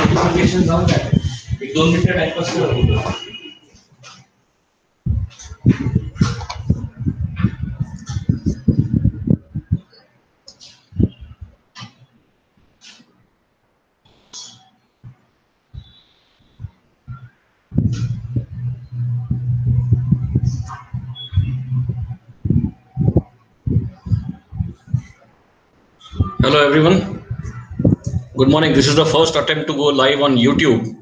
Notification जाऊन जाते. 1-2 मिनिटं टाइमपास करतो. Hello everyone. Good morning. This is the first attempt to go live on YouTube.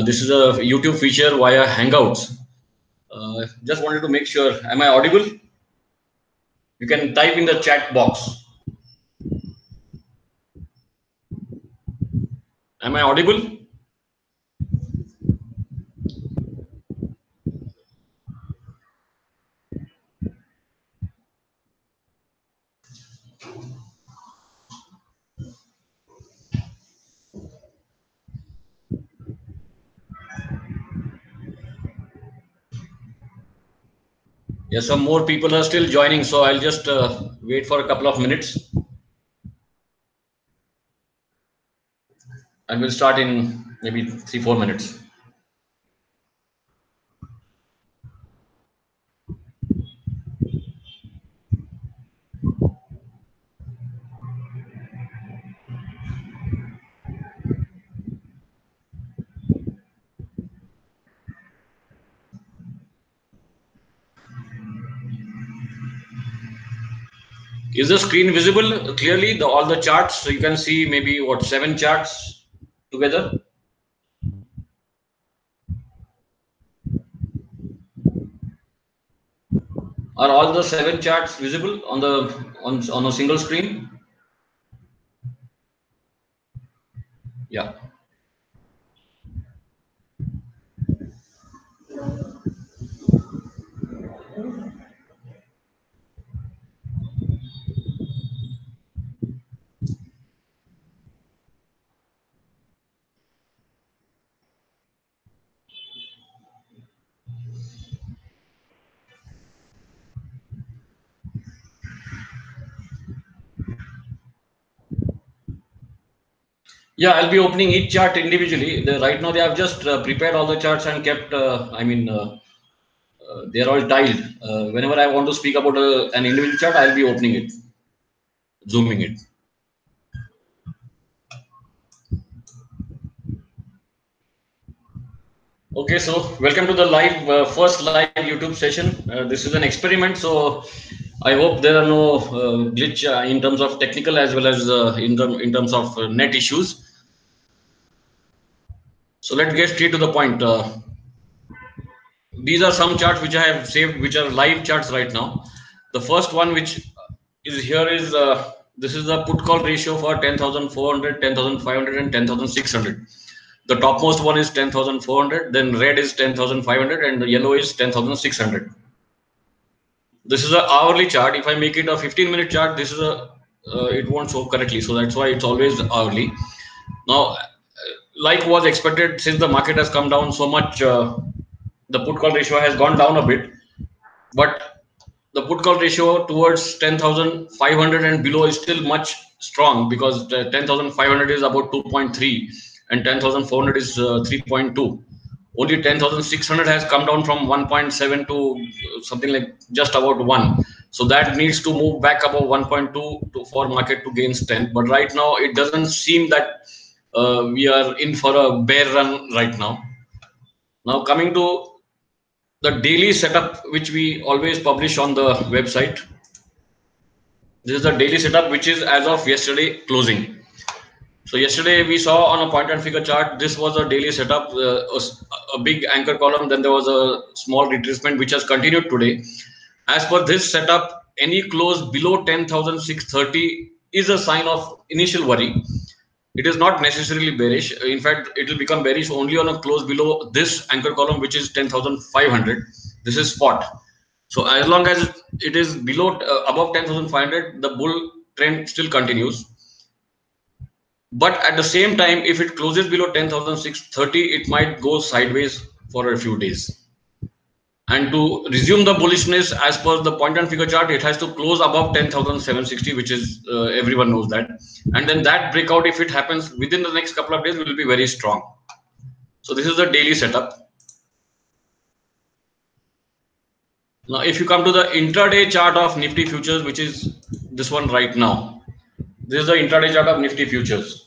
This is a YouTube feature via Hangouts. Just wanted to make sure. Am I audible? You can type in the chat box. Am I audible? Yes, some more people are still joining, so I'll just wait for a couple of minutes and we'll start in maybe 3-4 minutes. Is the screen visible clearly? All the charts, so you can see maybe what 7 charts together. Are all the 7 charts visible on the on a single screen? Yeah. Yeah, I'll be opening each chart individually. Right now, they have just prepared all the charts and kept. They're all tiled. Whenever I want to speak about an individual chart, I'll be opening it, zooming it. Okay, so welcome to the first live YouTube session. This is an experiment, so I hope there are no glitch in terms of technical as well as in terms of net issues. So let's get straight to the point. These are some charts which I have saved, which are live charts right now. The first one which is here is this is the put call ratio for 10,400, 10,500 and 10,600. The topmost one is 10,400, then red is 10,500 and the yellow is 10,600. This is an hourly chart. If I make it a 15-minute chart, this is it won't show correctly, so that's why it's always hourly. Now, like was expected, since the market has come down so much, the put call ratio has gone down a bit, but the put call ratio towards 10,500 and below is still much strong, because 10,500 is about 2.3 and 10,400 is 3.2. Only 10,600 has come down from 1.7 to something like just about 1. So that needs to move back above 1.2 for market to gain strength. But right now, it doesn't seem that we are in for a bear run right now. Now, coming to the daily setup, which we always publish on the website. This is the daily setup, which is as of yesterday closing. So yesterday we saw on a point and figure chart, this was a daily setup, a big anchor column. Then there was a small retracement, which has continued today. As per this setup, any close below 10,630 is a sign of initial worry. It is not necessarily bearish. In fact, it will become bearish only on a close below this anchor column, which is 10,500. This is spot. So as long as it is below above 10,500, the bull trend still continues. But at the same time, if it closes below 10,630, it might go sideways for a few days. And to resume the bullishness, as per the point and figure chart, it has to close above 10,760, which is everyone knows that. And then that breakout, if it happens within the next couple of days, will be very strong. So this is the daily setup. Now, if you come to the intraday chart of Nifty futures, which is this one right now, this is the intraday chart of Nifty futures.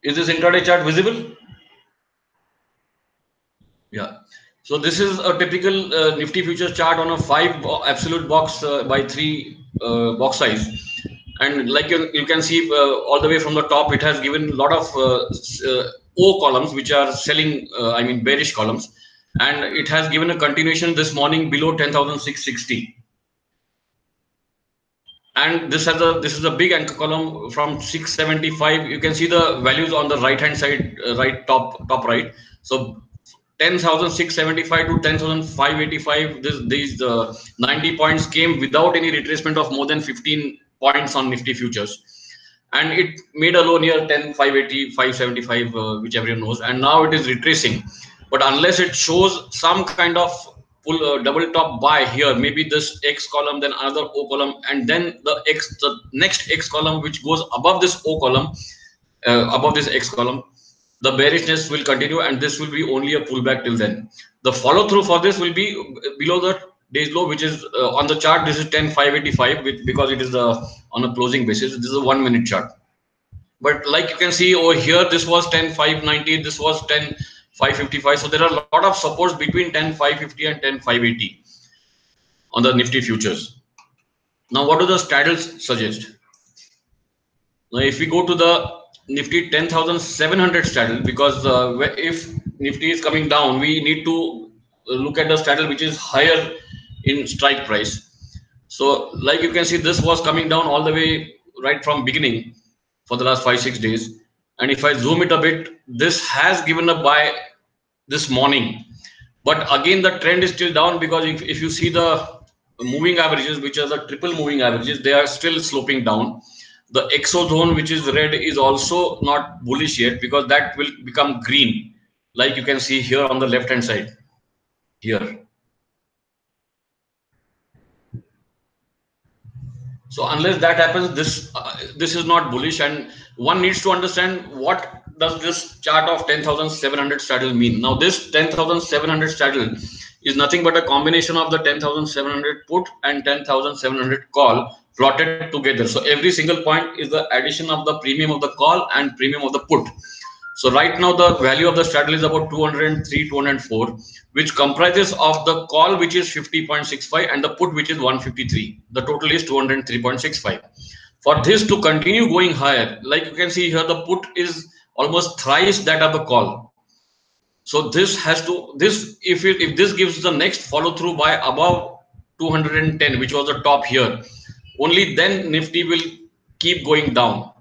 Is this intraday chart visible? Yeah. So this is a typical Nifty futures chart on a 5 absolute box by 3 box size. And like you can see all the way from the top, it has given a lot of O columns, which are selling, I mean bearish columns. And it has given a continuation this morning below 10,660. And this is a big anchor column from 675. You can see the values on the right hand side, right top right. So 10,675 to 10,585. These 90 points came without any retracement of more than 15 points on Nifty futures, and it made a low near 10,580, 575, which everyone knows, and now it is retracing. But unless it shows some kind of pull double top buy here, maybe this X column, then another O column, and then the next X column, which goes above this O column, above this X column, the bearishness will continue, and this will be only a pullback till then. The follow through for this will be below the day's low, which is on the chart. This is 10,585, because it is on a closing basis. This is a 1 minute chart. But like you can see over here, this was 10,590, this was 10,555. So there are a lot of supports between 10,550 and 10,580 on the Nifty futures. Now, what do the straddles suggest? Now, if we go to the Nifty 10,700 straddle, because if Nifty is coming down, we need to look at the straddle which is higher in strike price. So like you can see, this was coming down all the way right from beginning for the last 5-6 days. And if I zoom it a bit, this has given a buy this morning. But again, the trend is still down, because if you see the moving averages, which are the triple moving averages, they are still sloping down. The exo zone, which is red, is also not bullish yet, because that will become green, like you can see here on the left hand side here. So unless that happens, this is not bullish, and one needs to understand what does this chart of 10,700 straddle mean. Now this 10,700 straddle is nothing but a combination of the 10,700 put and 10,700 call plotted together. So every single point is the addition of the premium of the call and premium of the put. So right now the value of the straddle is about 203, 204, which comprises of the call, which is 50.65, and the put, which is 153. The total is 203.65. For this to continue going higher, like you can see here, the put is almost thrice that of the call. So this has to, if this gives the next follow through by above 210, which was the top here, only then Nifty will keep going down.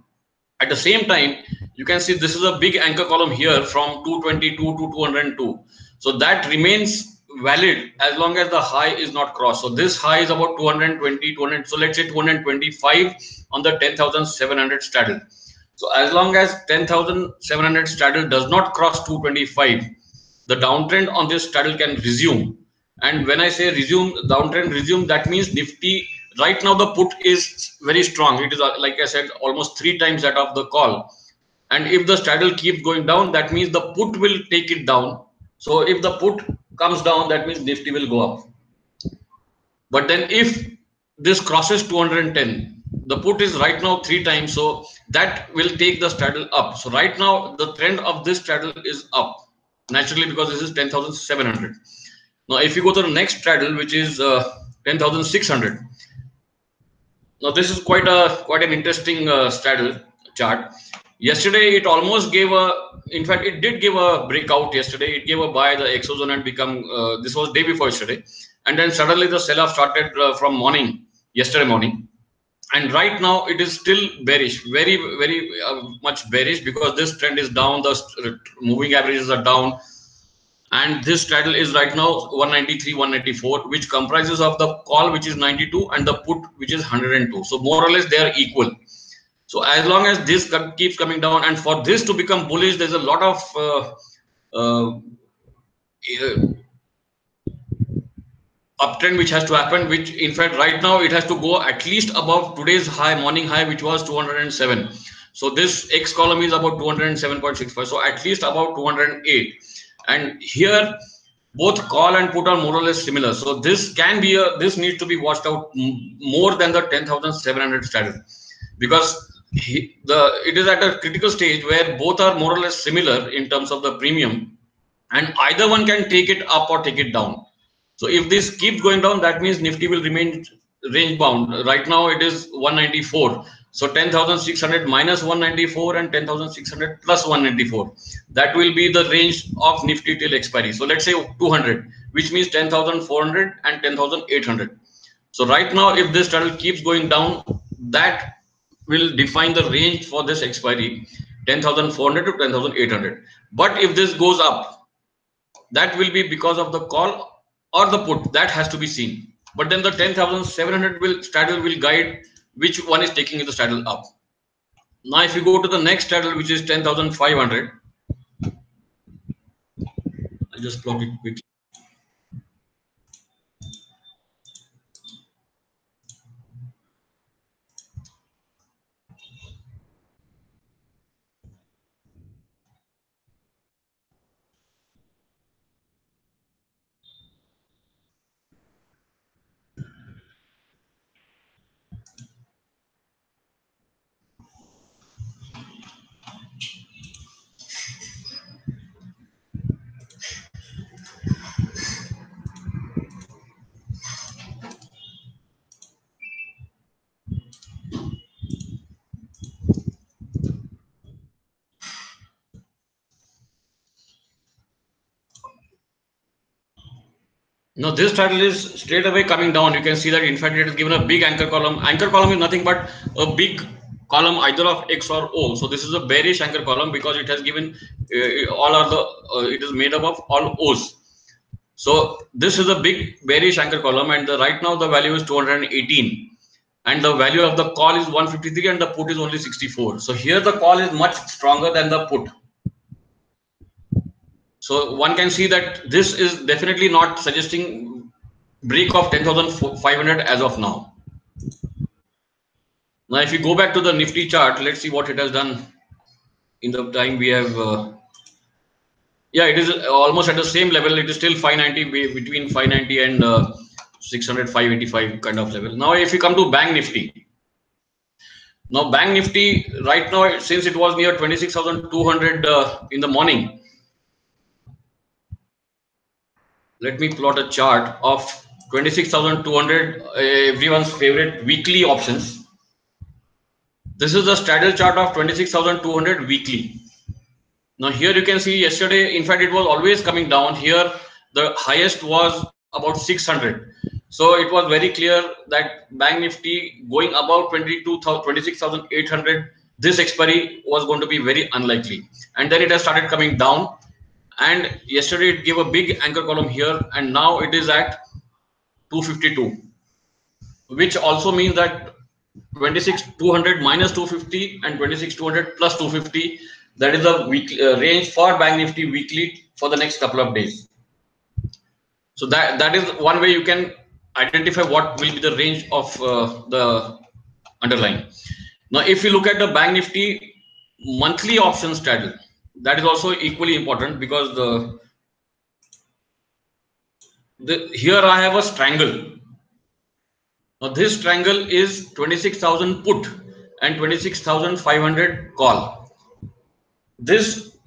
At the same time, you can see this is a big anchor column here from 222 to 202. So that remains valid as long as the high is not crossed. So this high is about 220, 200. So let's say 225 on the 10,700 straddle. So as long as 10,700 straddle does not cross 225, the downtrend on this straddle can resume. And when I say resume, downtrend resume, that means Nifty right now the put is very strong. It is, like I said, almost 3 times that of the call. And if the straddle keeps going down, that means the put will take it down. So if the put comes down, that means Nifty will go up. But then if this crosses 210, the put is right now 3 times, so that will take the straddle up. So right now the trend of this straddle is up naturally, because this is 10,700. Now if you go to the next straddle, which is 10,600. Now this is quite an interesting straddle chart. Yesterday it almost gave in fact it did give a breakout yesterday. It gave a buy the exo zone and become, this was day before yesterday, and then suddenly the sell-off started from morning, yesterday morning. And right now it is still bearish, very much bearish, because this trend is down, the moving averages are down, and this straddle is right now 193, 194, which comprises of the call, which is 92, and the put, which is 102. So more or less they are equal. So as long as this keeps coming down, and for this to become bullish, there's a lot of uh, uptrend which has to happen, which in fact right now it has to go at least above today's high, morning high, which was 207. So this X column is about 207.65, so at least about 208. And here both call and put are more or less similar, so this can be this needs to be watched out more than the 10,700 straddle, because it is at a critical stage where both are more or less similar in terms of the premium, and either one can take it up or take it down. So if this keeps going down, that means Nifty will remain range bound. Right now it is 194. So 10,600 minus 194 and 10,600 plus 194. That will be the range of Nifty till expiry. So let's say 200, which means 10,400 and 10,800. So right now, if this straddle keeps going down, that will define the range for this expiry, 10,400 to 10,800. But if this goes up, that will be because of the call or the put. That has to be seen. But then the 10,700 straddle will guide which one is taking the straddle up. Now, if you go to the next straddle, which is 10,500, I'll just plot it quickly. No, this straddle is straight away coming down. You can see that, in fact, it has given a big anchor column. Anchor column is nothing but a big column either of X or O. So this is a bearish anchor column because it has given all are the it is made up of all O's. So this is a big bearish anchor column, and right now the value is 218, and the value of the call is 153, and the put is only 64. So here the call is much stronger than the put. So one can see that this is definitely not suggesting break of 10,500 as of now. Now, if you go back to the Nifty chart, let's see what it has done in the time we have. Yeah, it is almost at the same level. It is still 590, between 590 and 600, 585 kind of level. Now, if you come to Bank Nifty. Now, Bank Nifty right now, since it was near 26,200 in the morning, let me plot a chart of 26,200, everyone's favorite weekly options. This is the straddle chart of 26,200 weekly. Now here you can see yesterday, in fact, it was always coming down. Here the highest was about 600. So it was very clear that Bank Nifty going above 26,800, this expiry was going to be very unlikely. And then it has started coming down. And yesterday it gave a big anchor column here, and now it is at 252, which also means that 26,200 minus 250 and 26,200 plus 250, that is the weekly range for Bank Nifty weekly for the next couple of days. So that is one way you can identify what will be the range of the underlying. Now, if you look at the Bank Nifty monthly option straddle, that is also equally important, because here I have a triangle. Now this triangle is 26,000 put and 26,500 call. This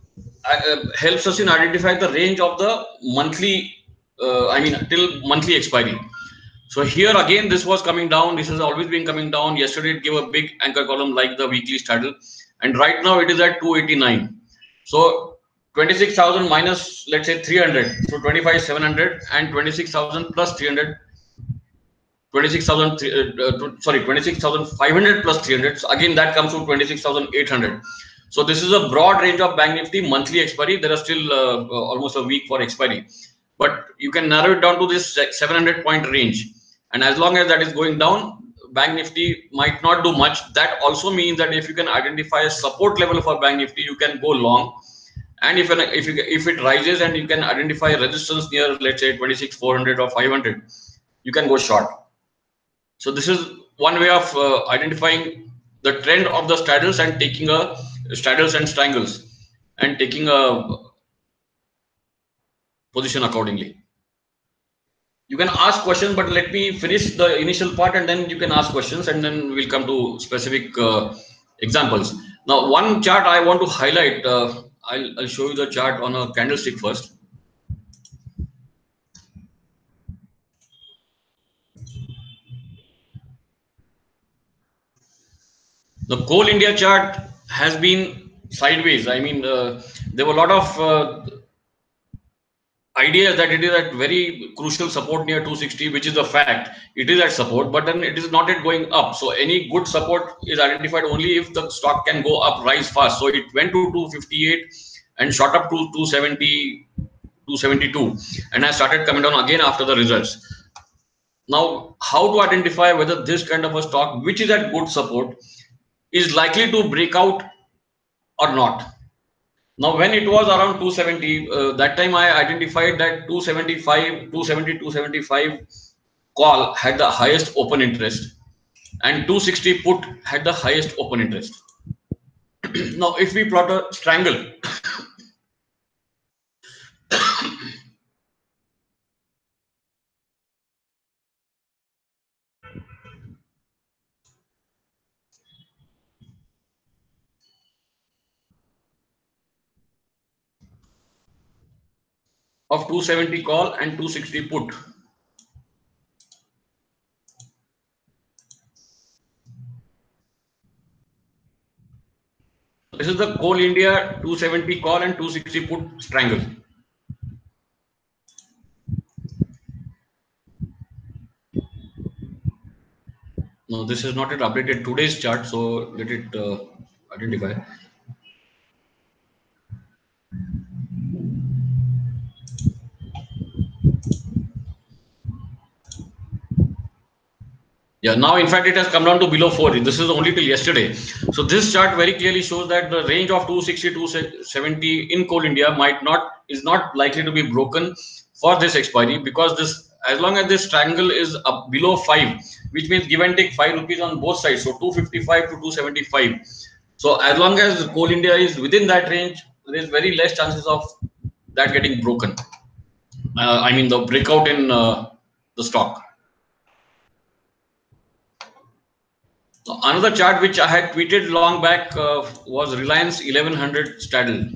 helps us in identify the range of the monthly, till monthly expiry. So here again, this was coming down. This has always been coming down. Yesterday it gave a big anchor column like the weekly straddle, and right now it is at 289. So 26,000 minus, let's say 300, so 25,700, and 26,000 plus 300, 26,000, sorry, 26,500 plus 300. So again, that comes to 26,800. So this is a broad range of Bank Nifty monthly expiry. There are still almost a week for expiry, but you can narrow it down to this 700 point range. And as long as that is going down, Bank Nifty might not do much. That also means that if you can identify a support level for Bank Nifty, you can go long. And if it rises and you can identify resistance near, let's say 26,400 or 500, you can go short. So this is one way of identifying the trend of the straddles and taking a straddles and strangles and taking a position accordingly. You can ask questions, but let me finish the initial part and then you can ask questions, and then we'll come to specific examples. Now, one chart I want to highlight, I'll show you the chart on a candlestick first. The Coal India chart has been sideways. I mean, there were a lot of idea that it is at very crucial support near 260, which is a fact. It is at support, but then it is not yet going up. So any good support is identified only if the stock can go up, rise fast. So it went to 258 and shot up to 270, 272, and has started coming down again after the results. Now, how to identify whether this kind of a stock, which is at good support, is likely to break out or not? Now, when it was around 270, that time I identified that 275, 270, 275 call had the highest open interest, and 260 put had the highest open interest. Now, if we plot a triangle of 270 call and 260 put, this is the Coal India 270 call and 260 put triangle. Now, this is not yet updated today's chart, so let it identify. Yeah, now in fact it has come down to below 4. This is only till yesterday. So this chart very clearly shows that the range of 260 to 270 in Coal India is not likely to be broken for this expiry, because this, as long as this triangle is up below 5, which means give and take 5 rupees on both sides, so 255 to 275. So as long as Coal India is within that range, there is very less chances of that getting broken. I mean the breakout in the stock. Another chart which I had tweeted long back was Reliance 1100 straddle.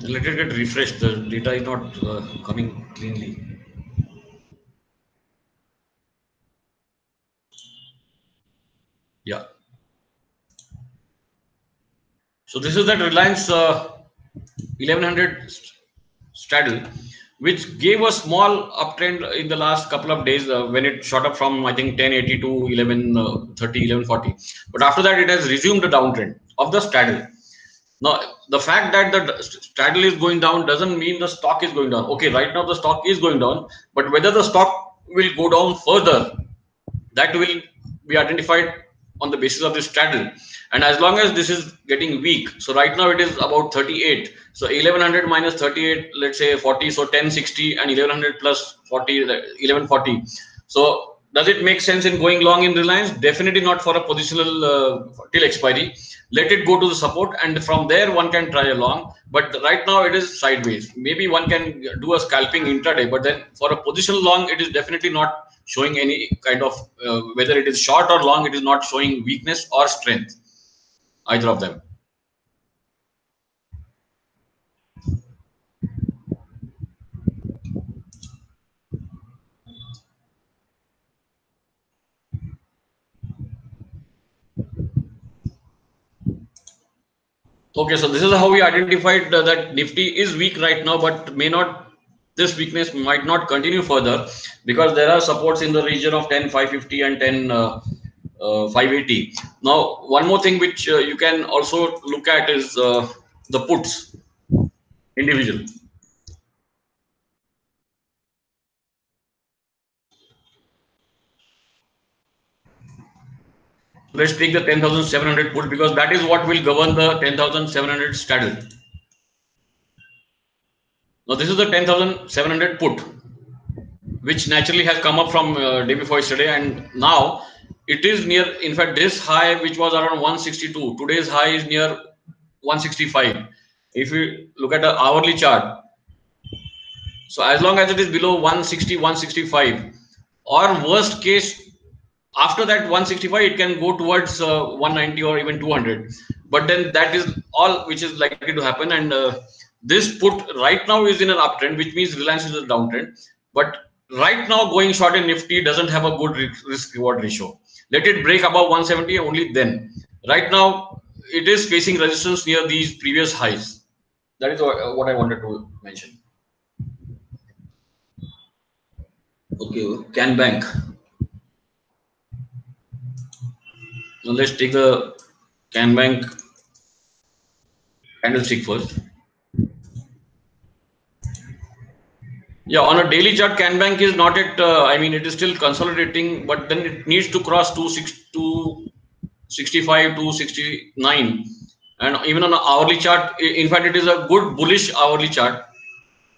Let it get refreshed. The data is not coming cleanly. Yeah. So this is that Reliance 1100 straddle, which gave a small uptrend in the last couple of days when it shot up from, I think, 1080 to 1130, 1140. But after that, it has resumed the downtrend of the straddle. Now, the fact that the straddle is going down doesn't mean the stock is going down. Okay, right now the stock is going down, but whether the stock will go down further, that will be identified on the basis of this straddle. And as long as this is getting weak, so right now it is about 38. So 1100 minus 38, let's say 40, so 1060, and 1100 plus 40, 1140. So Does it make sense in going long in Reliance? Definitely not for a positional till expiry. Let it go to the support, and from there one can try a long. But right now it is sideways. Maybe one can do a scalping intraday, but then for a positional long, it is definitely not showing any kind of whether it is short or long. It is not showing weakness or strength, either of them. Okay, so this is how we identified that Nifty is weak right now, but may not, this weakness might not continue further because there are supports in the region of 10,550 and 10,580. Now, one more thing which you can also look at is the puts individual. Let's take the 10,700 put because that is what will govern the 10,700 straddle. Now, this is the 10,700 put, which naturally has come up from day before yesterday, and now it is near, in fact this high which was around 162, today's high is near 165. If you look at the hourly chart, so as long as it is below 160 165, or worst case after that 165 it can go towards 190 or even 200, but then that is all which is likely to happen. And this put right now is in an uptrend, which means Reliance is a downtrend, but right now going short in Nifty doesn't have a good risk reward ratio. Let it break above 170, only then. Right now it is facing resistance near these previous highs. That is what I wanted to mention. Okay, Can Bank. Now let's take the Can Bank candlestick first. Yeah, on a daily chart, CanBank is not at, I mean, it is still consolidating, but then it needs to cross 265 to 69. And even on an hourly chart, in fact, it is a good bullish hourly chart.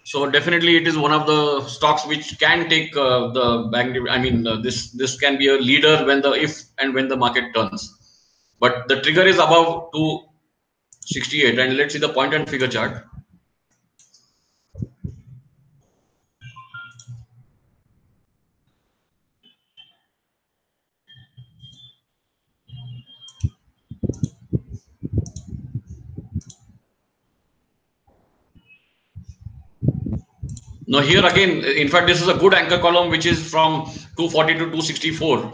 So definitely it is one of the stocks which can take the bank. I mean, this can be a leader when the, if and when the market turns. But the trigger is above 268. And let's see the point and figure chart. Now here again, in fact, this is a good anchor column which is from 240 to 264,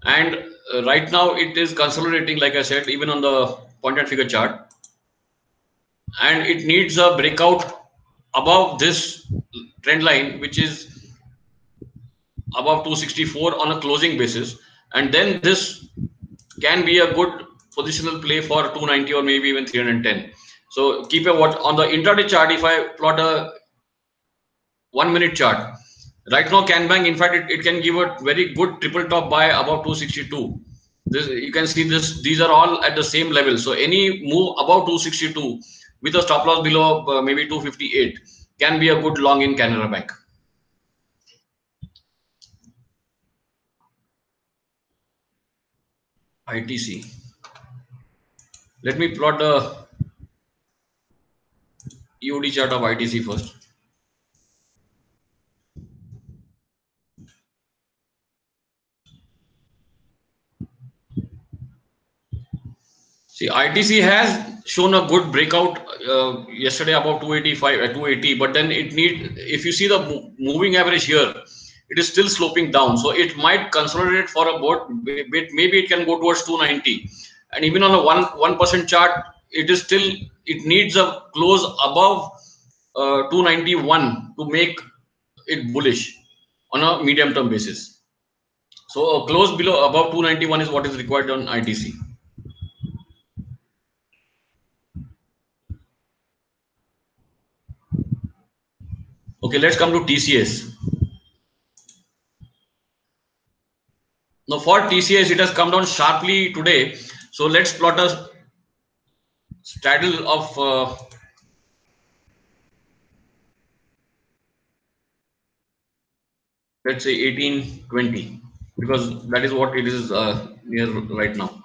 and right now it is consolidating, like I said, even on the point and figure chart, and it needs a breakout above this trend line, which is above 264 on a closing basis, and then this can be a good positional play for 290 or maybe even 310. So keep a watch on the intraday chart. If I plot a 1 minute chart. Right now, CanBank, in fact, it can give a very good triple top buy above 262. This, you can see this; these are all at the same level. So any move above 262 with a stop loss below maybe 258 can be a good long in Canara Bank. ITC. Let me plot the EOD chart of ITC first. See, ITC has shown a good breakout yesterday about 285 280, but then it need, if you see the moving average here, it is still sloping down. So it might consolidate for a bit. Maybe it can go towards 290, and even on a 1% chart, it is still, it needs a close above 291 to make it bullish on a medium term basis. So a close below above 291 is what is required on ITC. Okay, let's come to TCS. Now for TCS, it has come down sharply today. So let's plot a straddle of let's say 1820. because that is what it is near right now.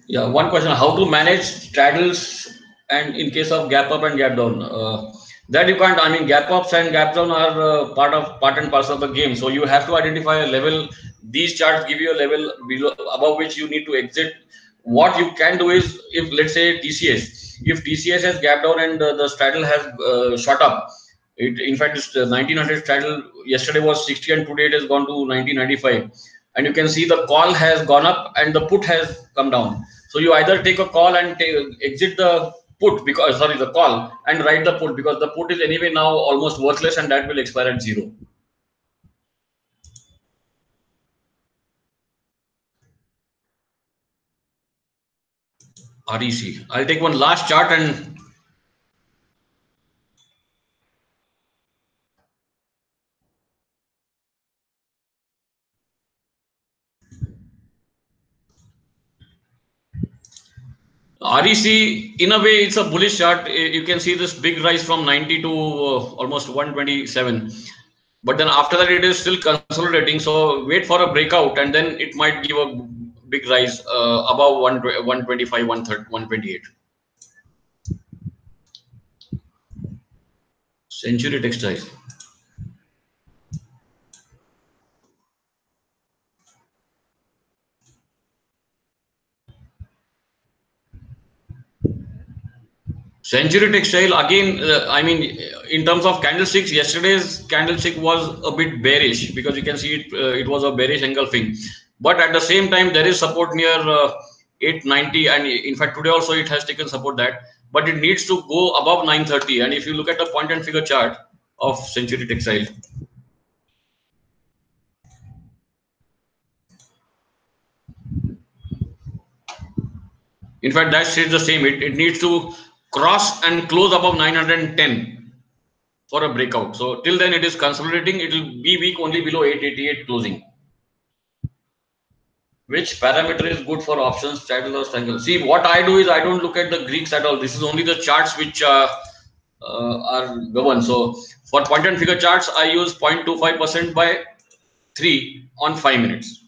Yeah, one question: how to manage straddles and in case of gap up and gap down? That you can't. I mean, gap ups and gap down are part and parcel of the game. So you have to identify a level. These charts give you a level below, above which you need to exit. What you can do is, if let's say TCS, if TCS has gap down and the straddle has shot up, it in fact it's 1900 straddle yesterday was 60 and today it has gone to 1995, and you can see the call has gone up and the put has come down. So you either take a call and exit the put, because sorry, the call, and write the put, because the put is anyway now almost worthless and that will expire at zero. REC. I'll take one last chart and REC, in a way, it's a bullish chart. You can see this big rise from 90 to almost 127. But then after that, it is still consolidating. So wait for a breakout and then it might give a big rise above 125, 130, 128. Century Textiles. Century Textile again. I mean, in terms of candlesticks, yesterday's candlestick was a bit bearish because you can see it. It was a bearish engulfing, but at the same time, there is support near 890, and in fact today also it has taken support that. But it needs to go above 930. And if you look at the point and figure chart of Century Textile, in fact that stays the same. It needs to cross and close above 910 for a breakout. So till then it is consolidating. It will be weak only below 888 closing. Which parameter is good for options, straddle or strangle? See, what I do is I don't look at the Greeks at all. This is only the charts which are governed. So for point and figure charts, I use 0.25% by 3 on 5 minutes.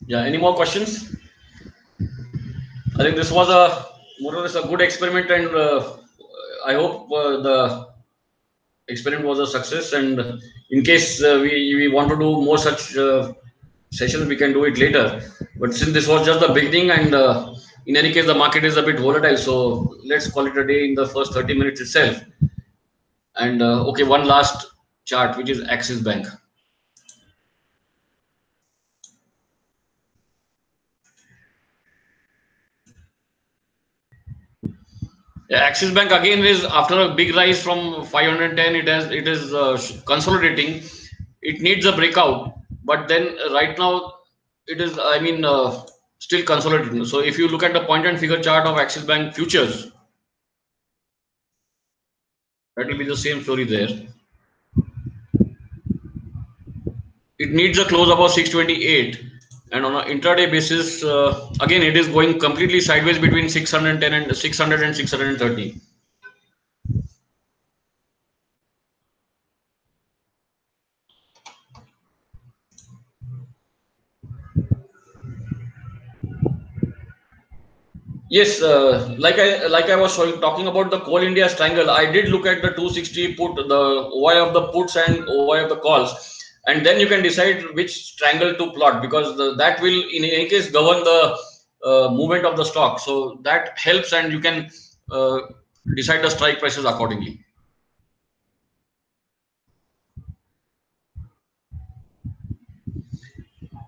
Yeah, any more questions? I think this was a more or less a good experiment, and I hope the experiment was a success. And in case we want to do more such sessions, we can do it later. But since this was just the beginning, and in any case, the market is a bit volatile, so let's call it a day in the first 30 minutes itself. And okay, one last chart, which is Axis Bank. Yeah, Axis Bank again is after a big rise from 510, it is consolidating. It needs a breakout, but then right now it is, I mean, still consolidating. So if you look at the point and figure chart of Axis Bank futures, that will be the same story there. It needs a close above 628, and on an intraday basis, again it is going completely sideways between 610 and 600 and 630. Yes, like I was talking about the Coal India Strangle. I did look at the 260 put, the OI of the puts and OI of the calls, and then you can decide which strangle to plot, because that will in any case govern the movement of the stock. So that helps, and you can uh, decide the strike prices accordingly.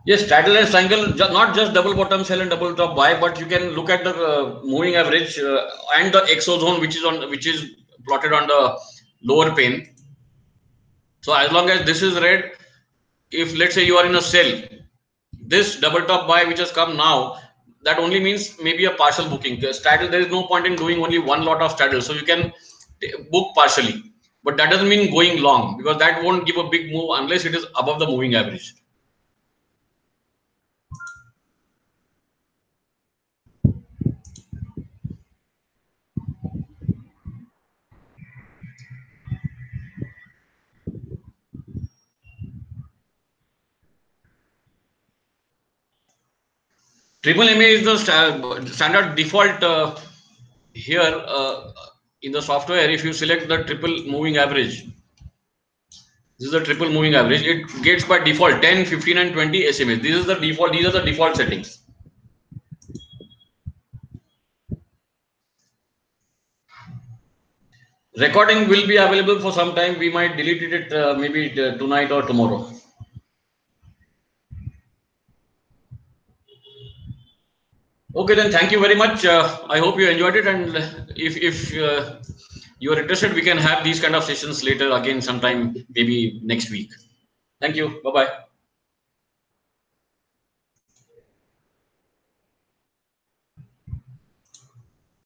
Yes, straddle and strangle, not just double bottom sell and double top buy, but you can look at the moving average and the exo zone, which is plotted on the lower pane. So as long as this is red, if let's say you are in a sell, this double top buy which has come now, that only means maybe a partial booking. Straddle, there is no point in doing only one lot of straddle. So you can book partially, but that doesn't mean going long, because that won't give a big move unless it is above the moving average. Triple MA is the standard default here in the software. If you select the triple moving average, this is the triple moving average. It gets by default 10, 15, and 20 SMA. This is the default. These are the default settings. Recording will be available for some time. We might delete it maybe tonight or tomorrow. Okay, then thank you very much. I hope you enjoyed it, and if you are interested, we can have these kind of sessions later again sometime, maybe next week. Thank you. Bye bye.